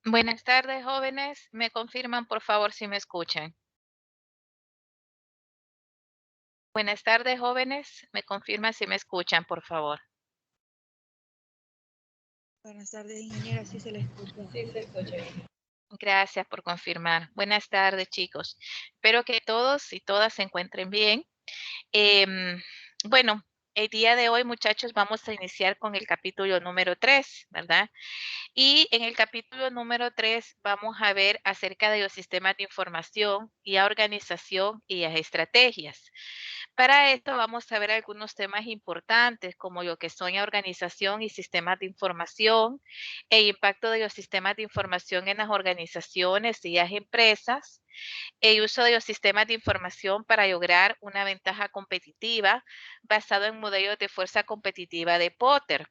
Buenas tardes, jóvenes. ¿Me confirman, por favor, si me escuchan? Buenas tardes, jóvenes. ¿Me confirman si me escuchan, por favor? Buenas tardes, ingeniera, sí se le escucha. Gracias por confirmar. Buenas tardes, chicos. Espero que todos y todas se encuentren bien. Em, bueno, el día de hoy, muchachos, vamos a iniciar con el capítulo número 3, ¿verdad? Y en el capítulo número 3 vamos a ver acerca de los sistemas de información y la organización y las estrategias. Para esto vamos a ver algunos temas importantes como lo que son la organización y sistemas de información, el impacto de los sistemas de información en las organizaciones y las empresas, el uso de los sistemas de información para lograr una ventaja competitiva basado en modelos de fuerza competitiva de Potter.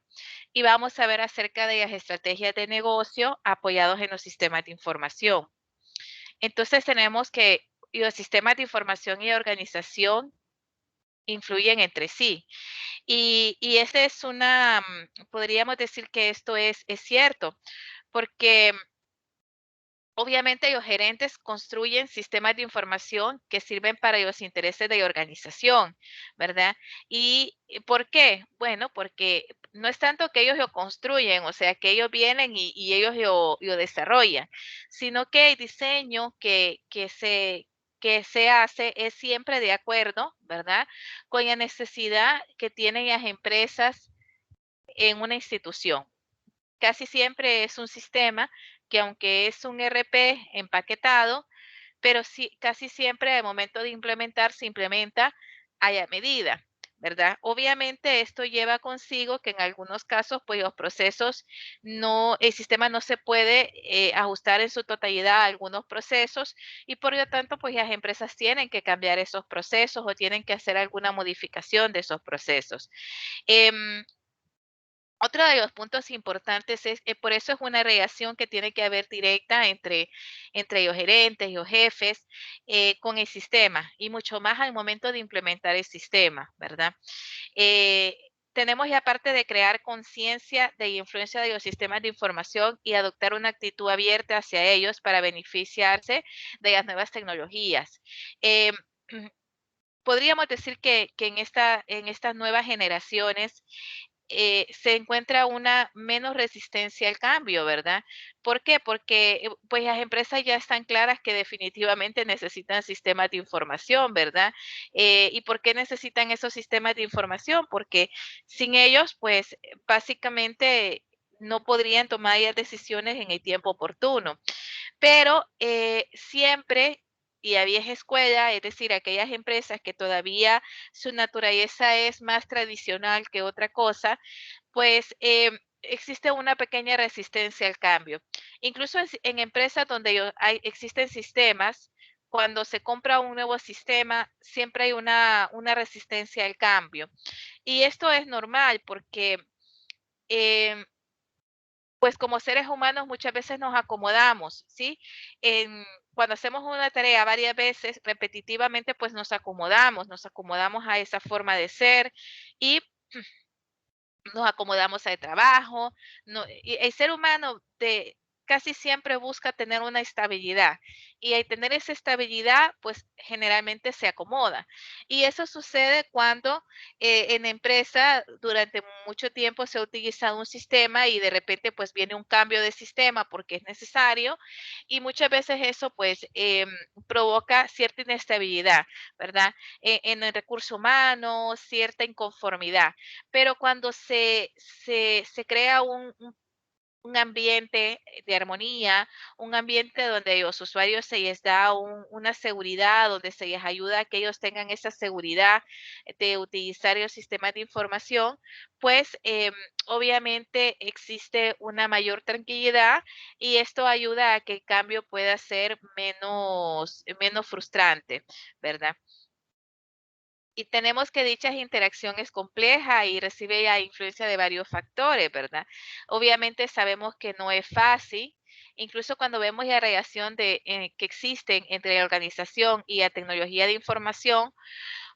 Y vamos a ver acerca de las estrategias de negocio apoyados en los sistemas de información. Entonces tenemos que los sistemas de información y organización influyen entre sí. Y esta es podríamos decir que esto es cierto, porque obviamente los gerentes construyen sistemas de información que sirven para los intereses de la organización, ¿verdad? ¿Y por qué? Bueno, porque no es tanto que ellos lo construyen, o sea, que ellos vienen y ellos lo desarrollan, sino que el diseño que se hace es siempre de acuerdo, ¿verdad? Con la necesidad que tienen las empresas en una institución. Casi siempre es un sistema que aunque es un RP empaquetado, pero sí, casi siempre al momento de implementar se implementa a la medida, ¿verdad? Obviamente esto lleva consigo que en algunos casos, pues los procesos el sistema no se puede ajustar en su totalidad a algunos procesos y por lo tanto, pues las empresas tienen que cambiar esos procesos o tienen que hacer alguna modificación de esos procesos. Em, Otro de los puntos importantes es, por eso es una relación que tiene que haber directa entre los gerentes y los jefes con el sistema y mucho más al momento de implementar el sistema, ¿verdad? Eh, Tenemos ya parte de crear conciencia de la influencia de los sistemas de información y adoptar una actitud abierta hacia ellos para beneficiarse de las nuevas tecnologías. Eh, Podríamos decir que en estas nuevas generaciones se encuentra una menos resistencia al cambio, ¿verdad? ¿Por qué? Porque pues las empresas ya están claras que definitivamente necesitan sistemas de información, ¿verdad? ¿Y por qué necesitan esos sistemas de información? Porque sin ellos, pues básicamente no podrían tomar ya decisiones en el tiempo oportuno. Pero siempre y a vieja escuela, es decir, aquellas empresas que todavía su naturaleza es más tradicional que otra cosa, pues existe una pequeña resistencia al cambio. Incluso en empresas donde existen sistemas, cuando se compra un nuevo sistema, siempre hay una resistencia al cambio. Y esto es normal porque em, pues como seres humanos muchas veces nos acomodamos, ¿sí? Cuando hacemos una tarea varias veces repetitivamente, pues nos acomodamos a esa forma de ser y nos acomodamos al trabajo. Y el ser humano casi siempre busca tener una estabilidad y al tener esa estabilidad, pues generalmente se acomoda. Y eso sucede cuando en empresa durante mucho tiempo se ha utilizado un sistema y de repente pues viene un cambio de sistema porque es necesario y muchas veces eso pues provoca cierta inestabilidad, ¿verdad? En el recurso humano, cierta inconformidad, pero cuando se crea un ambiente de armonía, un ambiente donde los usuarios se les da una seguridad, donde se les ayuda a que ellos tengan esa seguridad de utilizar el sistema de información, pues obviamente existe una mayor tranquilidad y esto ayuda a que el cambio pueda ser menos frustrante, ¿verdad? Y tenemos que dicha interacción es compleja y recibe la influencia de varios factores, ¿verdad? Obviamente sabemos que no es fácil, incluso cuando vemos la relación que existen entre la organización y la tecnología de información,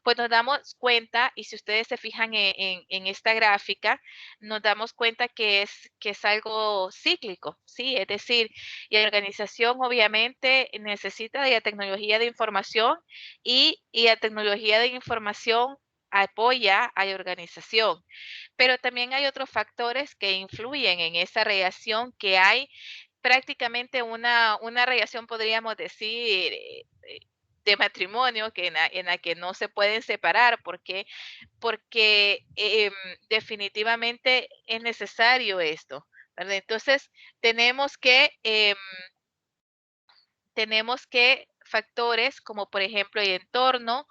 pues nos damos cuenta, y si ustedes se fijan en esta gráfica, nos damos cuenta que es algo cíclico, ¿sí? Es decir, y la organización obviamente necesita de la tecnología de información y la tecnología de información apoya a la organización. Pero también hay otros factores que influyen en esa relación que hay prácticamente una relación, podríamos decir, de matrimonio que en la que no se pueden separar porque definitivamente es necesario esto, ¿verdad? Entonces tenemos que factores como por ejemplo el entorno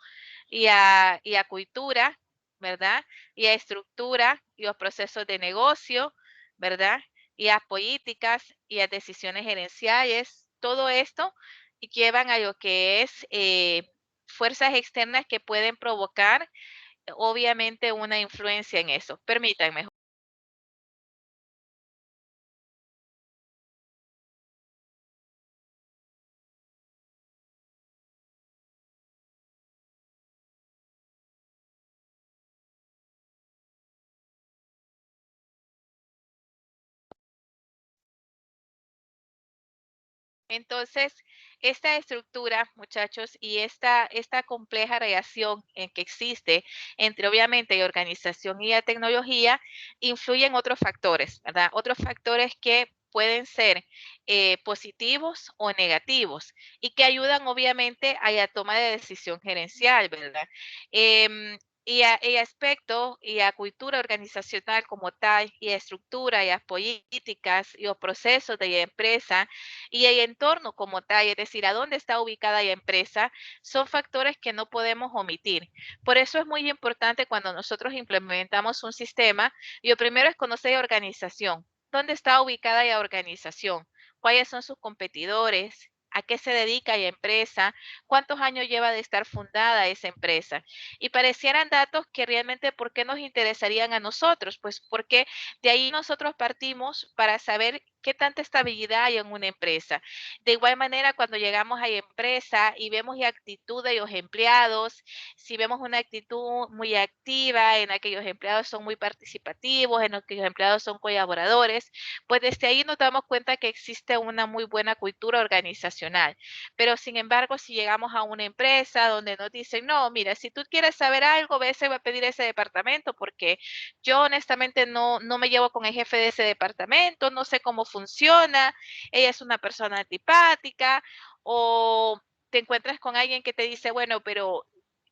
y a cultura, ¿verdad? Y a estructura y los procesos de negocio, ¿verdad? Y a políticas y a decisiones gerenciales, todo esto llevan a lo que es fuerzas externas que pueden provocar obviamente una influencia en eso. Permítanme. Entonces, esta estructura, muchachos, y esta compleja relación en que existe entre obviamente la organización y la tecnología, influyen otros factores, ¿verdad? Otros factores que pueden ser positivos o negativos y que ayudan obviamente a la toma de decisión gerencial, ¿verdad? Y aspecto y a cultura organizacional como tal, y a estructura y a políticas y los procesos de la empresa y el entorno como tal, es decir, a dónde está ubicada la empresa, son factores que no podemos omitir. Por eso es muy importante cuando nosotros implementamos un sistema, y lo primero es conocer la organización. ¿Dónde está ubicada la organización? ¿Cuáles son sus competidores? ¿A qué se dedica la empresa? ¿Cuántos años lleva de estar fundada esa empresa? Y parecieran datos que realmente, ¿por qué nos interesarían a nosotros? Pues porque de ahí nosotros partimos para saber qué tanta estabilidad hay en una empresa. De igual manera, cuando llegamos a la empresa y vemos la actitud de los empleados, si vemos una actitud muy activa, en la que los empleados son muy participativos, en la que los empleados son colaboradores, pues desde ahí nos damos cuenta que existe una muy buena cultura organizacional. Pero sin embargo, si llegamos a una empresa donde nos dicen, no, mira, si tú quieres saber algo, ve, se va a pedir ese departamento, porque yo honestamente no me llevo con el jefe de ese departamento, no sé cómo funciona, ella es una persona antipática, o te encuentras con alguien que te dice, bueno, pero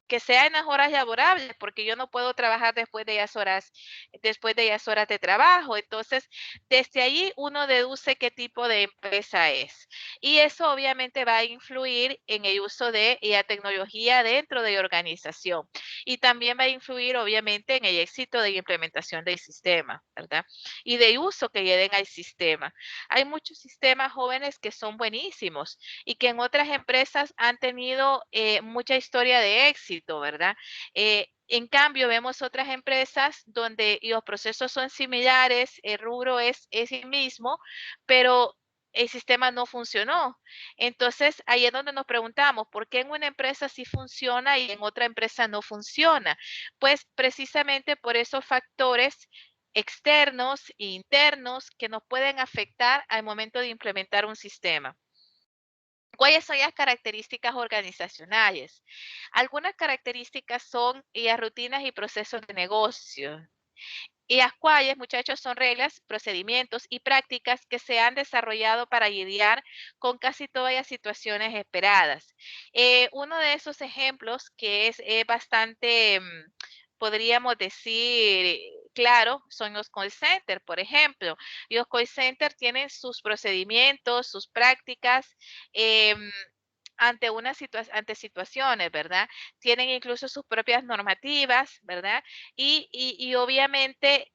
que sea en las horas laborables, porque yo no puedo trabajar después de ellas horas de trabajo. Entonces, desde ahí uno deduce qué tipo de empresa es. Y eso obviamente va a influir en el uso de la tecnología dentro de la organización. Y también va a influir obviamente en el éxito de la implementación del sistema, ¿verdad? Y de uso que le den al sistema. Hay muchos sistemas jóvenes que son buenísimos y que en otras empresas han tenido mucha historia de éxito, ¿verdad? En cambio, vemos otras empresas donde los procesos son similares, el rubro es el mismo, pero el sistema no funcionó. Entonces, ahí es donde nos preguntamos, ¿por qué en una empresa sí funciona y en otra empresa no funciona? Pues precisamente por esos factores externos e internos que nos pueden afectar al momento de implementar un sistema. ¿Cuáles son las características organizacionales? Algunas características son las rutinas y procesos de negocio, y las cuales, muchachos, son reglas, procedimientos y prácticas que se han desarrollado para lidiar con casi todas las situaciones esperadas. Uno de esos ejemplos que es bastante, podríamos decir, claro, son los call centers, por ejemplo. Los call centers tienen sus procedimientos, sus prácticas, em, ante situaciones, ¿verdad? Tienen incluso sus propias normativas, ¿verdad? Y obviamente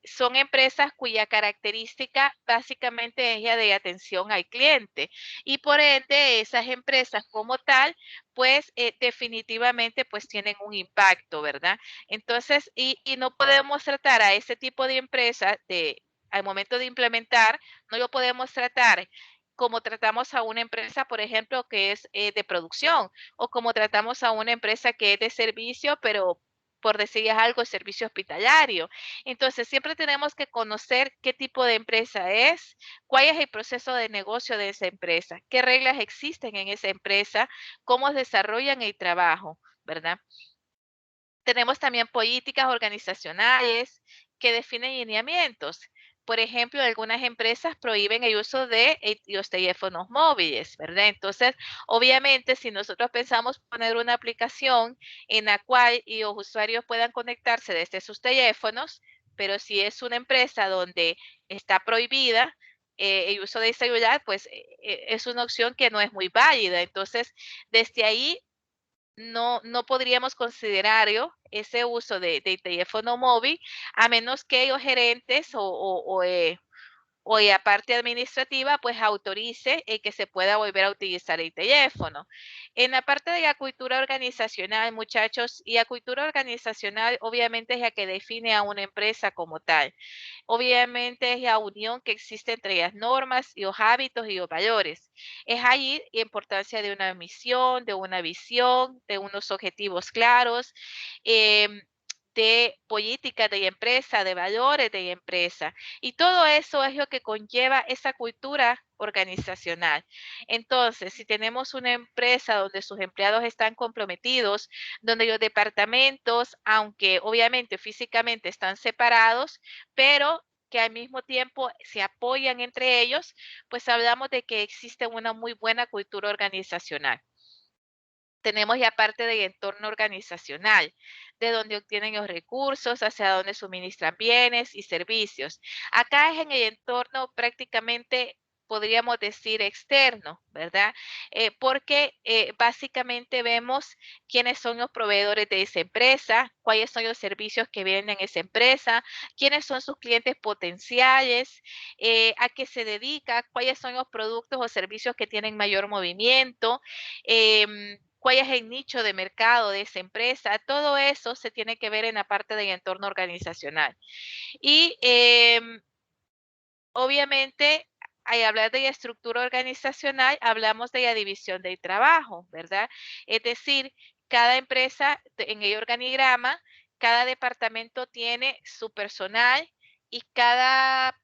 son empresas cuya característica básicamente es la de atención al cliente. Y por ende, esas empresas como tal, pues definitivamente pues tienen un impacto, ¿verdad? Entonces, y no podemos tratar a ese tipo de empresas al momento de implementar, no lo podemos tratar como tratamos a una empresa, por ejemplo, que es de producción, o como tratamos a una empresa que es de servicio, pero por decir algo, servicio hospitalario. Entonces, siempre tenemos que conocer qué tipo de empresa es, cuál es el proceso de negocio de esa empresa, qué reglas existen en esa empresa, cómo desarrollan el trabajo, ¿verdad? Tenemos también políticas organizacionales que definen lineamientos. Por ejemplo, algunas empresas prohíben el uso de los teléfonos móviles, ¿verdad? Entonces, obviamente, si nosotros pensamos poner una aplicación en la cual los usuarios puedan conectarse desde sus teléfonos, pero si es una empresa donde está prohibida el uso de celular, pues es una opción que no es muy válida. Entonces, desde ahí no podríamos considerar ese uso de teléfono móvil a menos que los gerentes o la parte administrativa pues autorice que se pueda volver a utilizar el teléfono. En la parte de la cultura organizacional, muchachos, y la cultura organizacional obviamente es la que define a una empresa como tal. Obviamente es la unión que existe entre las normas y los hábitos y los valores. Es ahí la importancia de una misión, de una visión, de unos objetivos claros, de políticas de la empresa, de valores de la empresa. Y todo eso es lo que conlleva esa cultura organizacional. Entonces, si tenemos una empresa donde sus empleados están comprometidos, donde los departamentos, aunque obviamente físicamente están separados, pero que al mismo tiempo se apoyan entre ellos, pues hablamos de que existe una muy buena cultura organizacional. Tenemos ya parte del entorno organizacional, de donde obtienen los recursos, hacia donde suministran bienes y servicios. Acá es en el entorno prácticamente podríamos decir externo, ¿verdad? Porque básicamente vemos quiénes son los proveedores de esa empresa, cuáles son los servicios que vienen en esa empresa, quiénes son sus clientes potenciales, a qué se dedica, cuáles son los productos o servicios que tienen mayor movimiento, cuál es el nicho de mercado de esa empresa, todo eso se tiene que ver en la parte del entorno organizacional. Y obviamente, al hablar de la estructura organizacional, hablamos de la división del trabajo, ¿verdad? Es decir, cada empresa en el organigrama, cada departamento tiene su personal y cada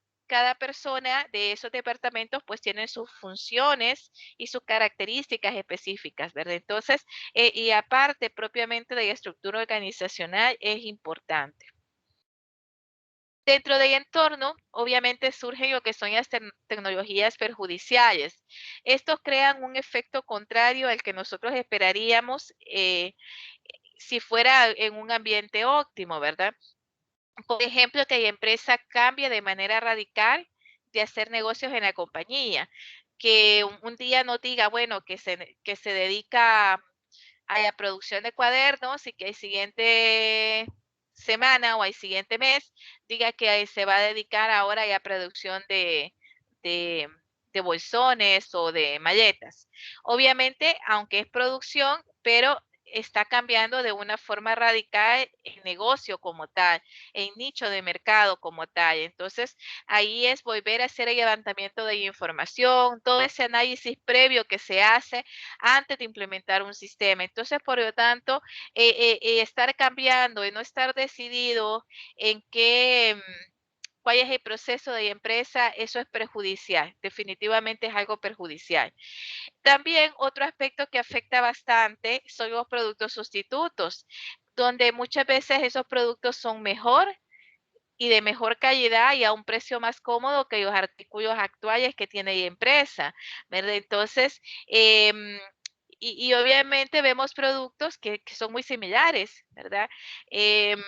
persona de esos departamentos pues tiene sus funciones y sus características específicas, ¿verdad? Entonces, y aparte propiamente de la estructura organizacional es importante. Dentro del entorno, obviamente surgen lo que son las tecnologías perjudiciales. Estos crean un efecto contrario al que nosotros esperaríamos si fuera en un ambiente óptimo, ¿verdad? Por ejemplo, que la empresa cambie de manera radical de hacer negocios en la compañía. Que un día no diga, bueno, que se dedica a la producción de cuadernos y que el siguiente semana o al siguiente mes diga que se va a dedicar ahora a la producción de, de bolsones o de malletas. Obviamente, aunque es producción, pero está cambiando de una forma radical el negocio como tal, el nicho de mercado como tal. Entonces, ahí es volver a hacer el levantamiento de información, todo ese análisis previo que se hace antes de implementar un sistema. Entonces, por lo tanto, estar cambiando y no estar decidido en qué, cuál es el proceso de la empresa, eso es perjudicial, definitivamente es algo perjudicial. También otro aspecto que afecta bastante son los productos sustitutos, donde muchas veces esos productos son mejor y de mejor calidad y a un precio más cómodo que los artículos actuales que tiene la empresa, ¿verdad? Entonces, y obviamente vemos productos que son muy similares, ¿verdad? Em,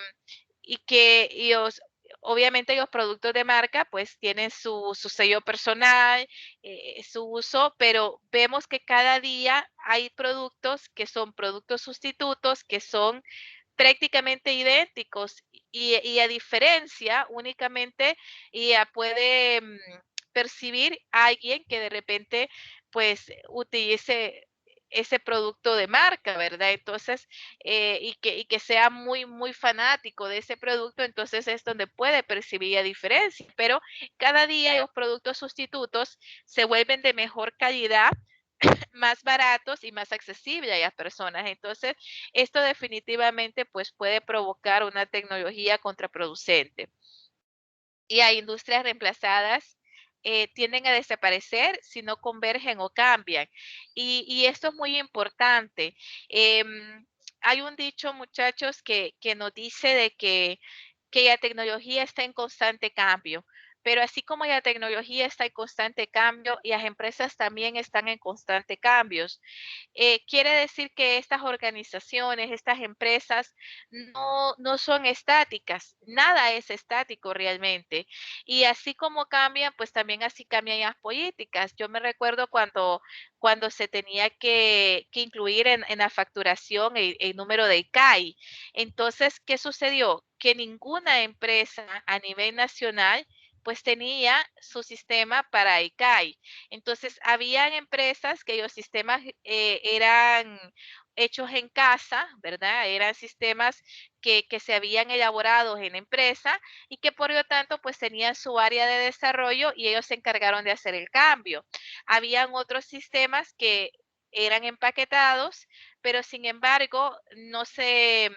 y obviamente los productos de marca pues tienen su sello personal, su uso, pero vemos que cada día hay productos que son productos sustitutos, que son prácticamente idénticos y a diferencia únicamente ya puede percibir a alguien que de repente pues utilice ese producto de marca, ¿verdad? Entonces, y que sea muy, muy fanático de ese producto, entonces es donde puede percibir la diferencia. Pero cada día los productos sustitutos se vuelven de mejor calidad, más baratos y más accesibles a las personas. Entonces, esto definitivamente pues puede provocar una tecnología contraproducente. Y hay industrias reemplazadas tienden a desaparecer si no convergen o cambian. Y esto es muy importante. Hay un dicho, muchachos, que nos dice de que la tecnología está en constante cambio. Pero así como la tecnología está en constante cambio, y las empresas también están en constante cambios. Quiere decir que estas organizaciones, estas empresas, no son estáticas, nada es estático realmente. Y así como cambian, pues también así cambian las políticas. Yo me recuerdo cuando se tenía que incluir en la facturación el número de ICAI. Entonces, ¿qué sucedió? Que ninguna empresa a nivel nacional pues tenía su sistema para ICAI. Entonces, habían empresas que los sistemas eran hechos en casa, ¿verdad? Eran sistemas que se habían elaborado en la empresa y que por lo tanto pues tenían su área de desarrollo y ellos se encargaron de hacer el cambio. Habían otros sistemas que eran empaquetados, pero sin embargo no se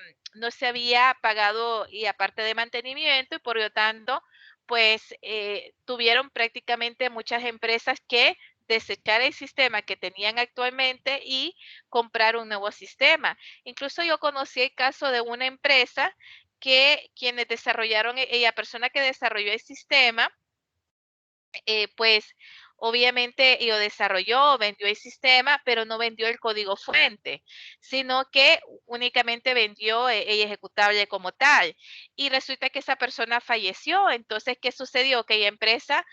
había pagado y aparte de mantenimiento y por lo tanto pues tuvieron prácticamente muchas empresas que desechar el sistema que tenían actualmente y comprar un nuevo sistema. Incluso yo conocí el caso de una empresa que quienes desarrollaron, la persona que desarrolló el sistema, pues obviamente lo desarrolló, vendió el sistema, pero no vendió el código fuente, sino que únicamente vendió el ejecutable como tal. Y resulta que esa persona falleció. Entonces, ¿qué sucedió? Que la empresa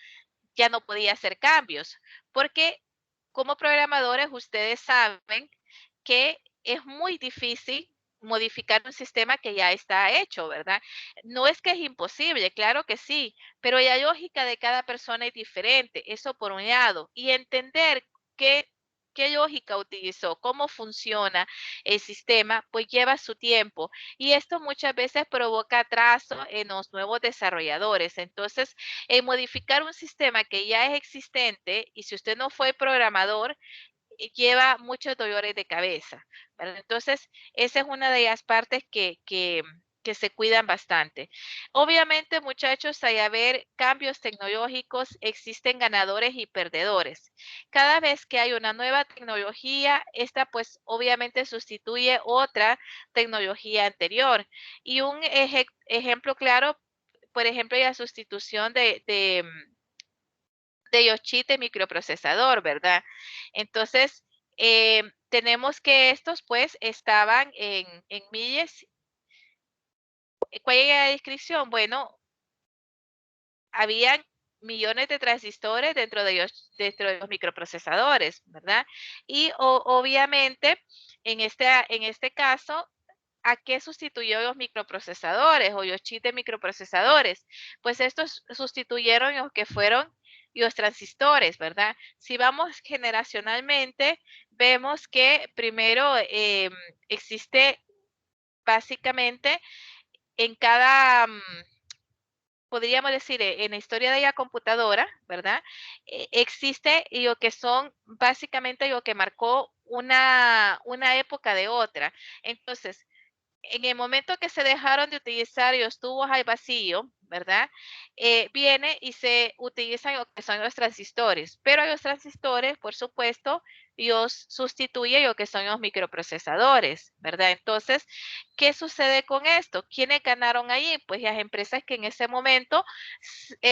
ya no podía hacer cambios, porque como programadores ustedes saben que es muy difícil modificar un sistema que ya está hecho, ¿verdad? No es que es imposible, claro que sí, pero la lógica de cada persona es diferente, eso por un lado, y entender qué, qué lógica utilizó, cómo funciona el sistema, pues lleva su tiempo. Y esto muchas veces provoca atraso en los nuevos desarrolladores. Entonces, modificar un sistema que ya es existente y si usted no fue programador, lleva muchos dolores de cabeza, ¿verdad? Entonces, esa es una de las partes que se cuidan bastante. Obviamente, muchachos, al haber cambios tecnológicos, existen ganadores y perdedores. Cada vez que hay una nueva tecnología, esta pues obviamente sustituye otra tecnología anterior. Y un ejemplo claro, por ejemplo, la sustitución de los chips de microprocesador, ¿verdad? Entonces, tenemos que estos pues estaban en miles. ¿Cuál es la descripción? Bueno, habían millones de transistores dentro de los microprocesadores, ¿verdad? Y obviamente, en este caso, ¿a qué sustituyó los microprocesadores o los chips de microprocesadores? Pues estos sustituyeron los que fueron los transistores, ¿verdad? Si vamos generacionalmente, vemos que primero existe básicamente en cada, podríamos decir, en la historia de la computadora, ¿verdad? Existe lo que son básicamente lo que marcó una época de otra. Entonces, en el momento que se dejaron de utilizar los tubos al vacío, ¿verdad? Viene y se utilizan lo que son los transistores, pero los transistores, por supuesto, los sustituye lo que son los microprocesadores, ¿verdad? Entonces, ¿qué sucede con esto? ¿Quiénes ganaron ahí? Pues las empresas que en ese momento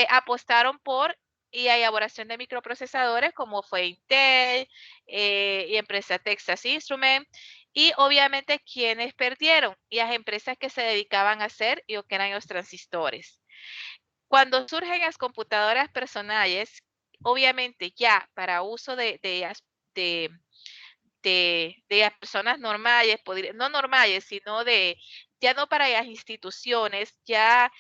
apostaron por y a elaboración de microprocesadores como fue Intel y empresa Texas Instruments y obviamente quienes perdieron y las empresas que se dedicaban a hacer lo que eran los transistores. Cuando surgen las computadoras personales, obviamente ya para uso de, de las personas normales, no normales, sino de, ya no para las instituciones, ya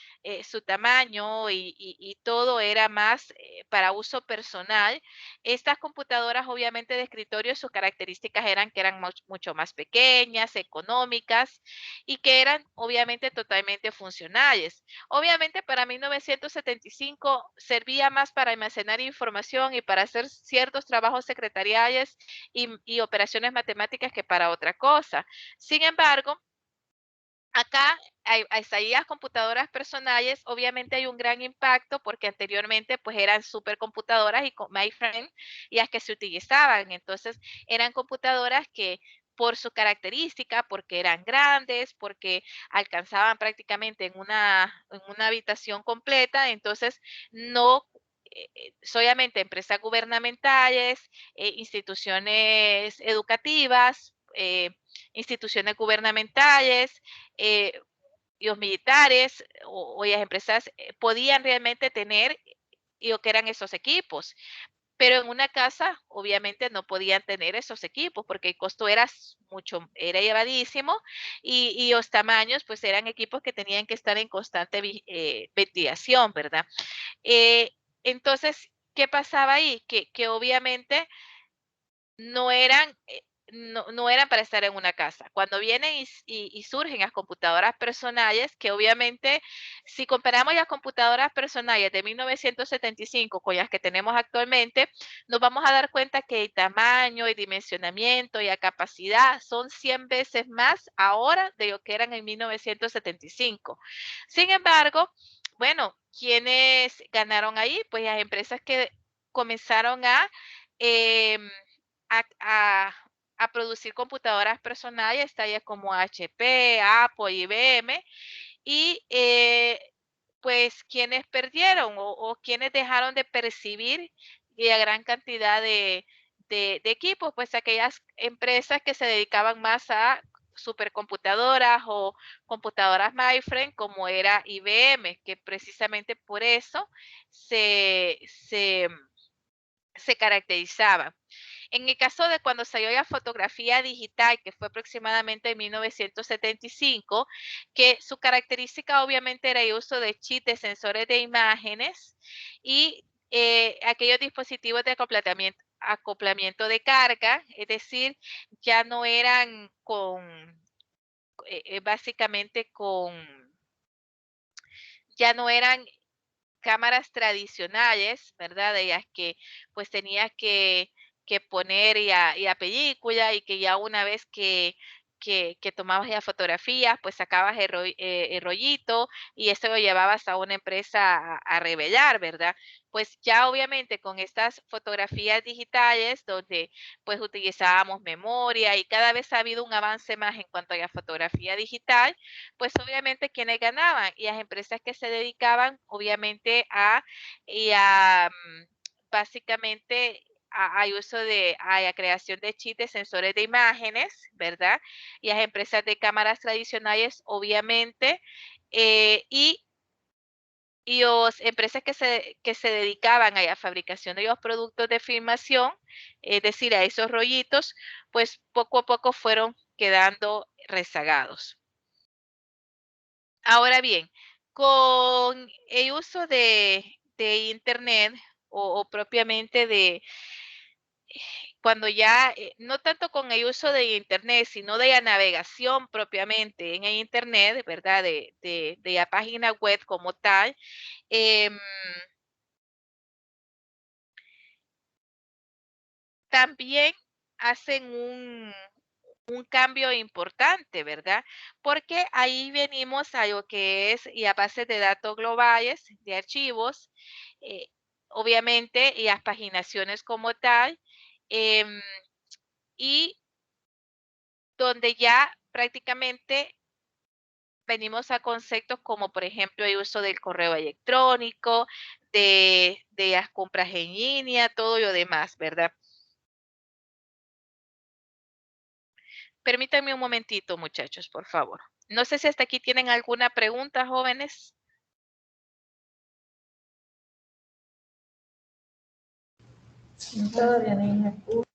su tamaño y todo era más para uso personal. Estas computadoras, obviamente de escritorio, sus características eran que eran mucho más pequeñas, económicas y que eran obviamente totalmente funcionales. Obviamente para 1975 servía más para almacenar información y para hacer ciertos trabajos secretariales y operaciones matemáticas que para otra cosa. Sin embargo, acá hay las computadoras personales, obviamente hay un gran impacto porque anteriormente pues eran supercomputadoras y mainframe y las que se utilizaban. Entonces eran computadoras que por su característica, porque eran grandes, porque alcanzaban prácticamente en una habitación completa, entonces no solamente empresas gubernamentales, instituciones educativas, instituciones gubernamentales, y los militares o las empresas podían realmente tener y o que eran esos equipos. Pero en una casa, obviamente, no podían tener esos equipos porque el costo era elevadísimo y los tamaños, pues eran equipos que tenían que estar en constante ventilación, ¿verdad? Eh, entonces, ¿qué pasaba ahí? Que obviamente no eran, no eran para estar en una casa. Cuando vienen y surgen las computadoras personales, que obviamente si comparamos las computadoras personales de 1975 con las que tenemos actualmente, nos vamos a dar cuenta que el tamaño, el dimensionamiento y la capacidad son 100 veces más ahora de lo que eran en 1975. Sin embargo, bueno, ¿quiénes ganaron ahí? Pues las empresas que comenzaron eh, a producir computadoras personales, tales como HP, Apple, IBM, y pues quienes perdieron o quienes dejaron de percibir la gran cantidad de equipos, pues aquellas empresas que se dedicaban más a supercomputadoras o computadoras mainframe como era IBM, que precisamente por eso se caracterizaba. En el caso de cuando salió la fotografía digital, que fue aproximadamente en 1975, que su característica obviamente era el uso de chips de sensores de imágenes y aquellos dispositivos de acoplamiento de carga, es decir, ya no eran básicamente ya no eran cámaras tradicionales, ¿verdad? De las que pues tenía que poner y a película y que ya una vez que tomabas ya fotografías, pues sacabas el rollito y esto lo llevabas a una empresa a revelar, ¿verdad? Pues ya obviamente con estas fotografías digitales donde pues utilizábamos memoria y cada vez ha habido un avance más en cuanto a la fotografía digital, pues obviamente quienes ganaban y las empresas que se dedicaban obviamente básicamente al uso a la creación de chips de sensores de imágenes, ¿verdad? Y las empresas de cámaras tradicionales obviamente y las empresas que se dedicaban a la fabricación de los productos de filmación, es decir, a esos rollitos, pues poco a poco fueron quedando rezagados. Ahora bien, con el uso de Internet o propiamente cuando ya, no tanto con el uso de Internet, sino de la navegación propiamente en el Internet, ¿verdad? De la página web como tal, em, también hacen un cambio importante, ¿verdad? Porque ahí venimos a lo que es y a bases de datos globales, de archivos, eh, obviamente, y las paginaciones como tal, em, y donde ya prácticamente venimos a conceptos como, por ejemplo, el uso del correo electrónico, de las compras en línea, todo lo demás, ¿verdad? Permítanme un momentito, muchachos, por favor. No sé si hasta aquí tienen alguna pregunta, jóvenes. Todavía no me escucho.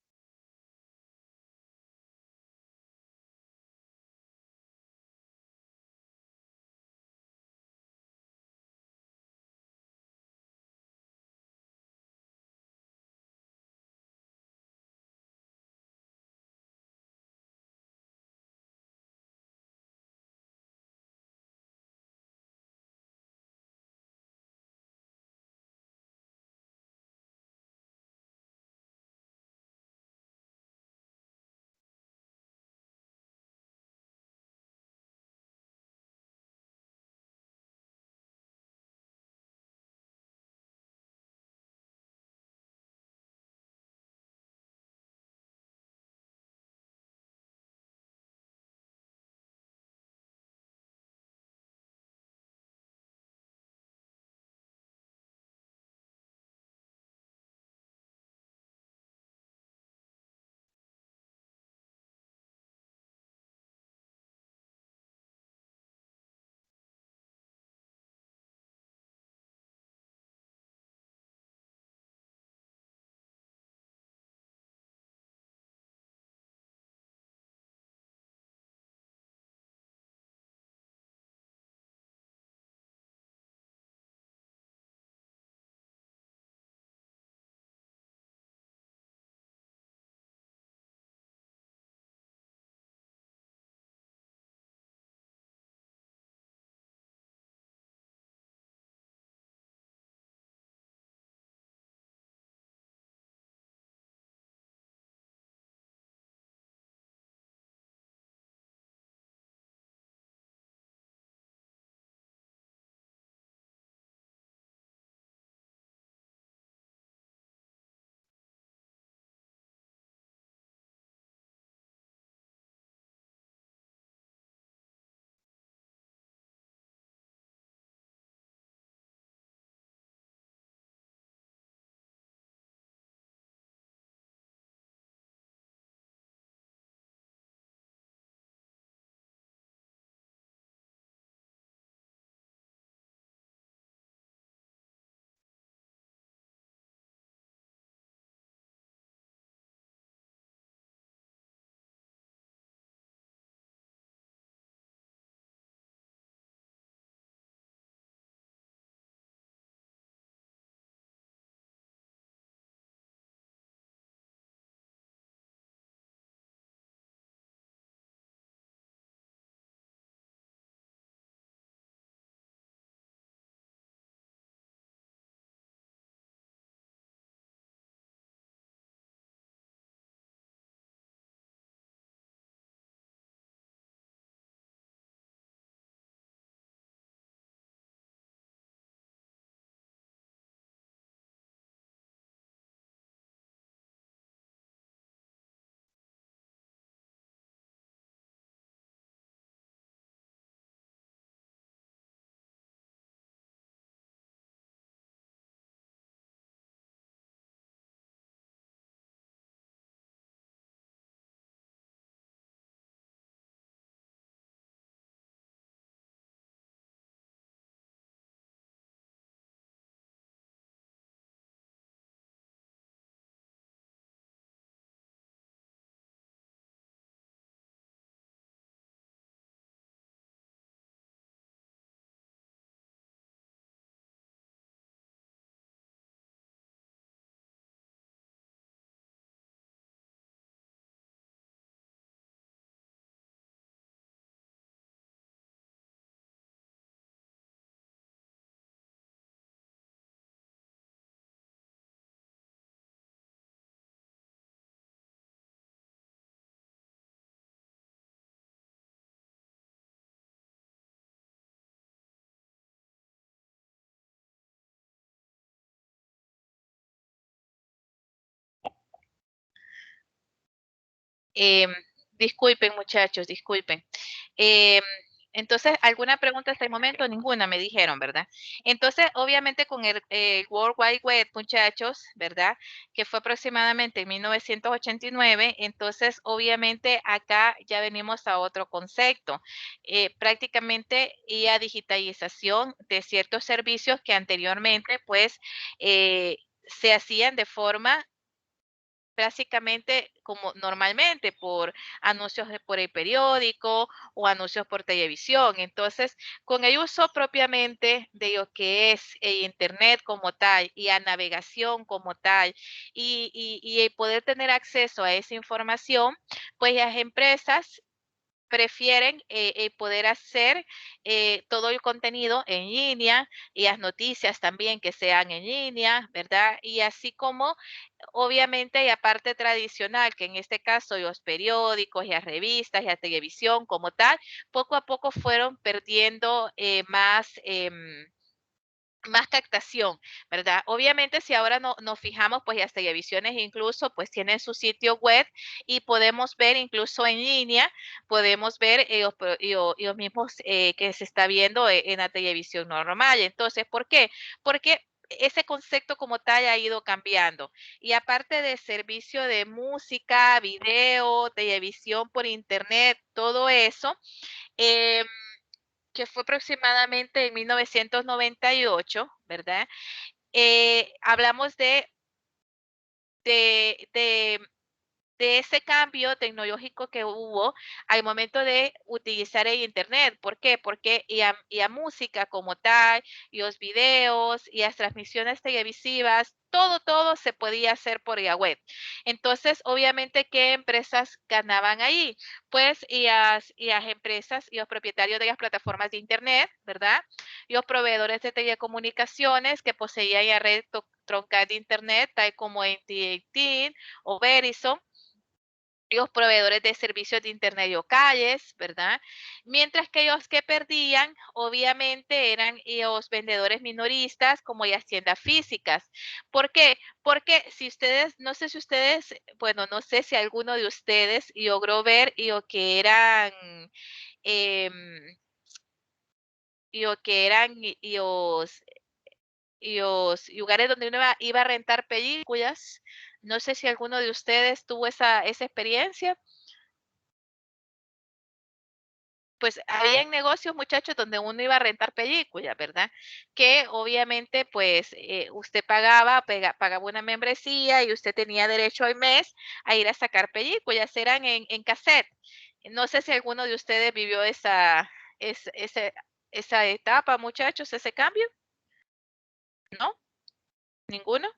Em, disculpen, muchachos, disculpen. Em, entonces, ¿alguna pregunta hasta el momento? Ninguna, me dijeron, ¿verdad? Entonces, obviamente con el World Wide Web, muchachos, ¿verdad? Que fue aproximadamente en 1989, entonces, obviamente, acá ya venimos a otro concepto. Prácticamente, y a digitalización de ciertos servicios que anteriormente, pues, se hacían de forma básicamente como normalmente por anuncios por el periódico o anuncios por televisión. Entonces, con el uso propiamente de lo que es el Internet como tal y a navegación como tal y el poder tener acceso a esa información, pues las empresas prefieren poder hacer todo el contenido en línea y las noticias también que sean en línea, ¿verdad? Y así como obviamente la parte tradicional, que en este caso los periódicos y las revistas y la televisión como tal, poco a poco fueron perdiendo más captación, ¿verdad? Obviamente, si ahora no, nos fijamos, pues las televisiones incluso pues tienen su sitio web y podemos ver incluso en línea, podemos ver los mismos que se está viendo en la televisión normal. Entonces, ¿por qué? Porque ese concepto como tal ha ido cambiando. Y aparte de servicio de música, video, televisión por internet, todo eso, eh, que fue aproximadamente en 1998, ¿verdad? Hablamos de, de de ese cambio tecnológico que hubo al momento de utilizar el Internet. ¿Por qué? Porque y a música como tal, y los videos, y las transmisiones televisivas, todo se podía hacer por la web. Entonces, obviamente, ¿qué empresas ganaban ahí? Pues y las empresas y los propietarios de las plataformas de Internet, ¿verdad? Y los proveedores de telecomunicaciones que poseían la red troncal de Internet, tal como AT&T o Verizon, los proveedores de servicios de internet locales, ¿verdad? Mientras que los que perdían, obviamente, eran los vendedores minoristas como las tiendas físicas. ¿Por qué? Porque si ustedes, no sé si ustedes, bueno, no sé si alguno de ustedes logró ver lo que eran, eh, lo que eran los lugares donde uno iba a rentar películas. No sé si alguno de ustedes tuvo esa experiencia. Pues había negocios, muchachos, donde uno iba a rentar películas, ¿verdad? Que obviamente, pues, usted pagaba una membresía y usted tenía derecho al mes a ir a sacar películas, eran en cassette. No sé si alguno de ustedes vivió es- ese- esa etapa, muchachos, ese cambio, ¿no? ¿Ninguno?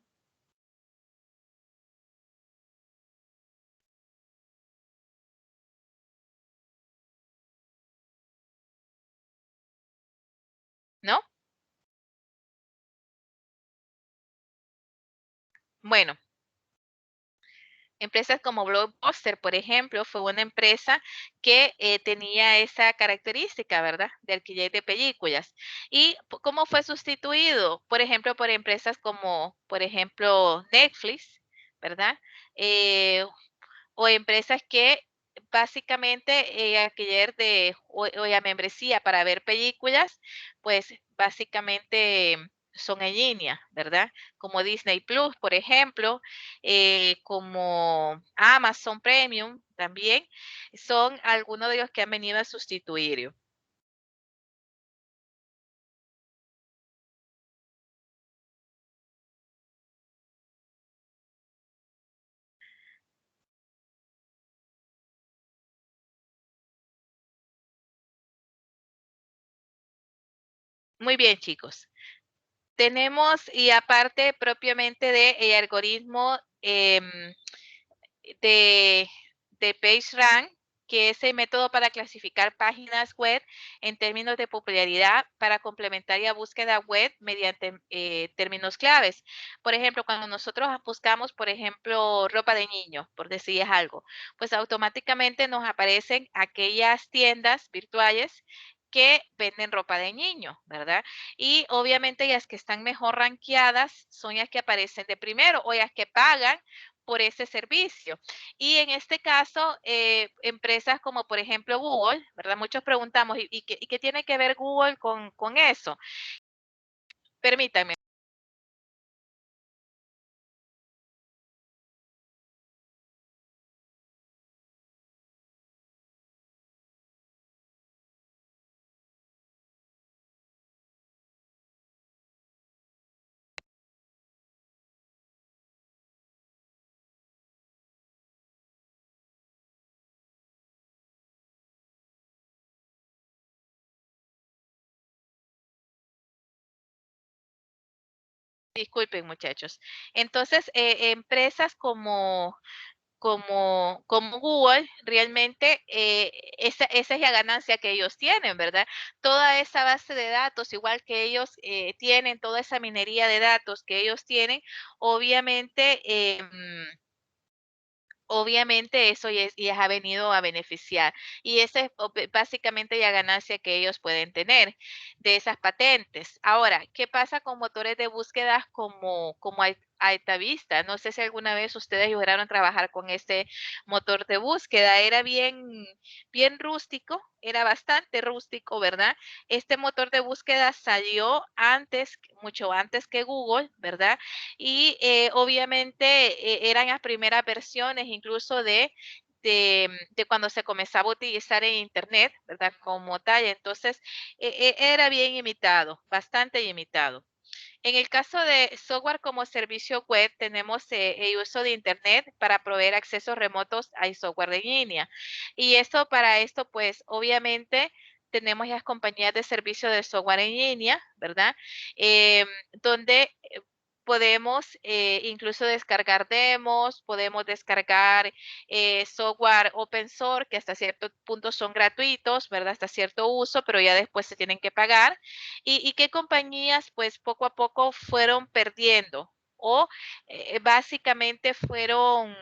¿No? Bueno, empresas como Blockbuster, por ejemplo, fue una empresa que tenía esa característica, ¿verdad? De alquiler de películas. ¿Y cómo fue sustituido? Por ejemplo, por empresas como, por ejemplo, Netflix, ¿verdad? Eh, o empresas que básicamente alquiler o la membresía para ver películas, pues básicamente son en línea, ¿verdad? Como Disney Plus, por ejemplo, como Amazon Premium también, son algunos de los que han venido a sustituir. Muy bien, chicos. Tenemos, y aparte propiamente de algoritmo de, de PageRank, que es el método para clasificar páginas web en términos de popularidad para complementar la búsqueda web mediante términos claves. Por ejemplo, cuando nosotros buscamos, por ejemplo, ropa de niño, por decirles algo, pues automáticamente nos aparecen aquellas tiendas virtuales que venden ropa de niño, ¿verdad? Y obviamente las que están mejor rankeadas son las que aparecen de primero o las que pagan por ese servicio. Y en este caso, empresas como por ejemplo Google, ¿verdad? Muchos preguntamos, ¿y qué tiene que ver Google con eso? Permítanme. Disculpen, muchachos. Entonces, empresas como Google, realmente esa es la ganancia que ellos tienen, ¿verdad? Toda esa base de datos, igual que ellos tienen, toda esa minería de datos que ellos tienen, obviamente, obviamente eso les ha venido a beneficiar y esa es básicamente la ganancia que ellos pueden tener de esas patentes. Ahora, ¿qué pasa con motores de búsqueda como Altavista? No sé si alguna vez ustedes lograron a trabajar con este motor de búsqueda. Era bien rústico, era bastante rústico, ¿verdad? Este motor de búsqueda salió antes, mucho antes que Google, ¿verdad? Y obviamente eran las primeras versiones incluso de cuando se comenzaba a utilizar en Internet, ¿verdad? Como tal, entonces era bien imitado, bastante imitado. En el caso de software como servicio web, tenemos el uso de Internet para proveer accesos remotos al software de línea. Y eso para esto, pues obviamente tenemos las compañías de servicio de software en línea, ¿verdad? Donde podemos incluso descargar demos, podemos descargar software open source que hasta cierto punto son gratuitos, ¿verdad? Hasta cierto uso, pero ya después se tienen que pagar. ¿Y qué compañías pues poco a poco fueron perdiendo o básicamente fueron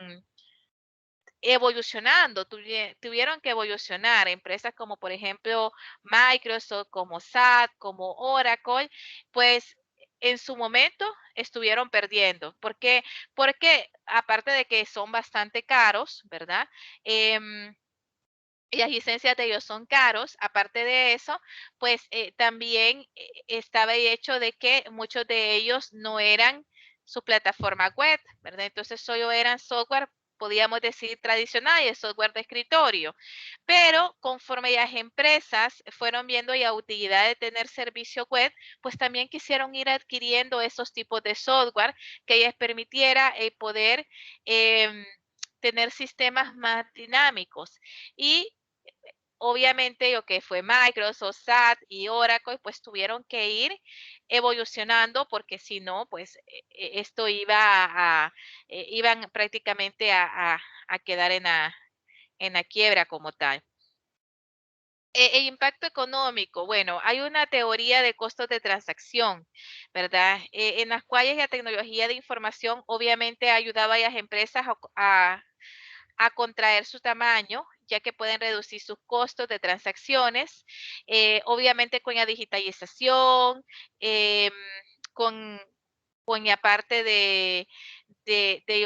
evolucionando, tuvieron que evolucionar empresas como por ejemplo Microsoft, como SAP, como Oracle, pues en su momento estuvieron perdiendo. ¿Por qué? Porque aparte de que son bastante caros, ¿verdad? Y las licencias de ellos son caros. Aparte de eso, pues también estaba el hecho de que muchos de ellos no eran su plataforma web, ¿verdad? Entonces solo eran software, podríamos decir, tradicional, y software de escritorio. Pero conforme las empresas fueron viendo la utilidad de tener servicio web, pues también quisieron ir adquiriendo esos tipos de software que les permitiera poder tener sistemas más dinámicos. Y obviamente lo que fue Microsoft, SAP y Oracle, pues tuvieron que ir evolucionando porque si no, pues esto iban prácticamente a quedar en la quiebra como tal. El impacto económico, bueno, hay una teoría de costos de transacción, ¿verdad? En las cuales la tecnología de información obviamente ayudaba a las empresas a contraer su tamaño, ya que pueden reducir sus costos de transacciones, obviamente con la digitalización, eh, con, con la parte de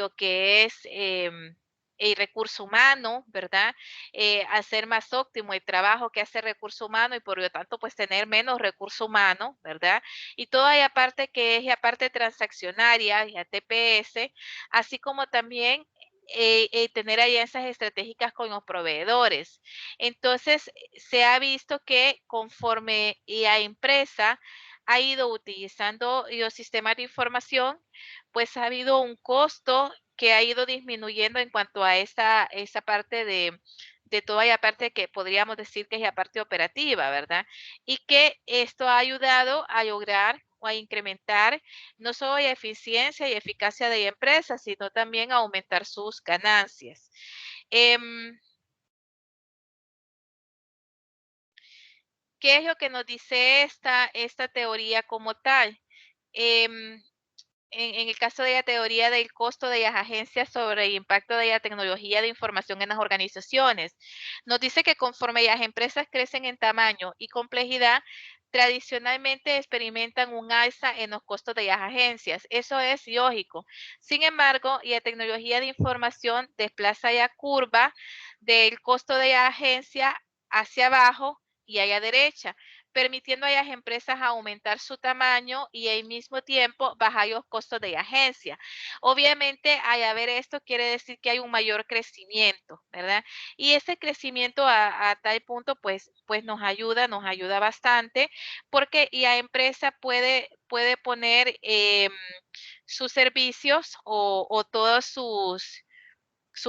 lo que es el recurso humano, ¿verdad? Hacer más óptimo el trabajo que hace el recurso humano y por lo tanto pues tener menos recurso humano, ¿verdad? Y toda la parte que es la parte transaccionaria, la TPS, así como también tener alianzas estratégicas con los proveedores. Entonces, se ha visto que conforme la empresa ha ido utilizando los sistemas de información, pues ha habido un costo que ha ido disminuyendo en cuanto a esa parte de toda la parte que podríamos decir que es la parte operativa, ¿verdad? Y que esto ha ayudado a lograr o a incrementar no solo la eficiencia y eficacia de la empresa, sino también a aumentar sus ganancias. ¿Qué es lo que nos dice esta teoría como tal? Em, en el caso de la teoría del costo de las agencias sobre el impacto de la tecnología de información en las organizaciones, nos dice que conforme las empresas crecen en tamaño y complejidad, tradicionalmente experimentan un alza en los costos de las agencias. Eso es lógico. Sin embargo, la tecnología de información desplaza la curva del costo de la agencia hacia abajo y a la derecha, permitiendo a las empresas aumentar su tamaño y al mismo tiempo bajar los costos de la agencia. Obviamente, al haber esto, quiere decir que hay un mayor crecimiento, ¿verdad? Y ese crecimiento a tal punto, pues nos ayuda bastante, porque la empresa puede poner sus servicios o todas sus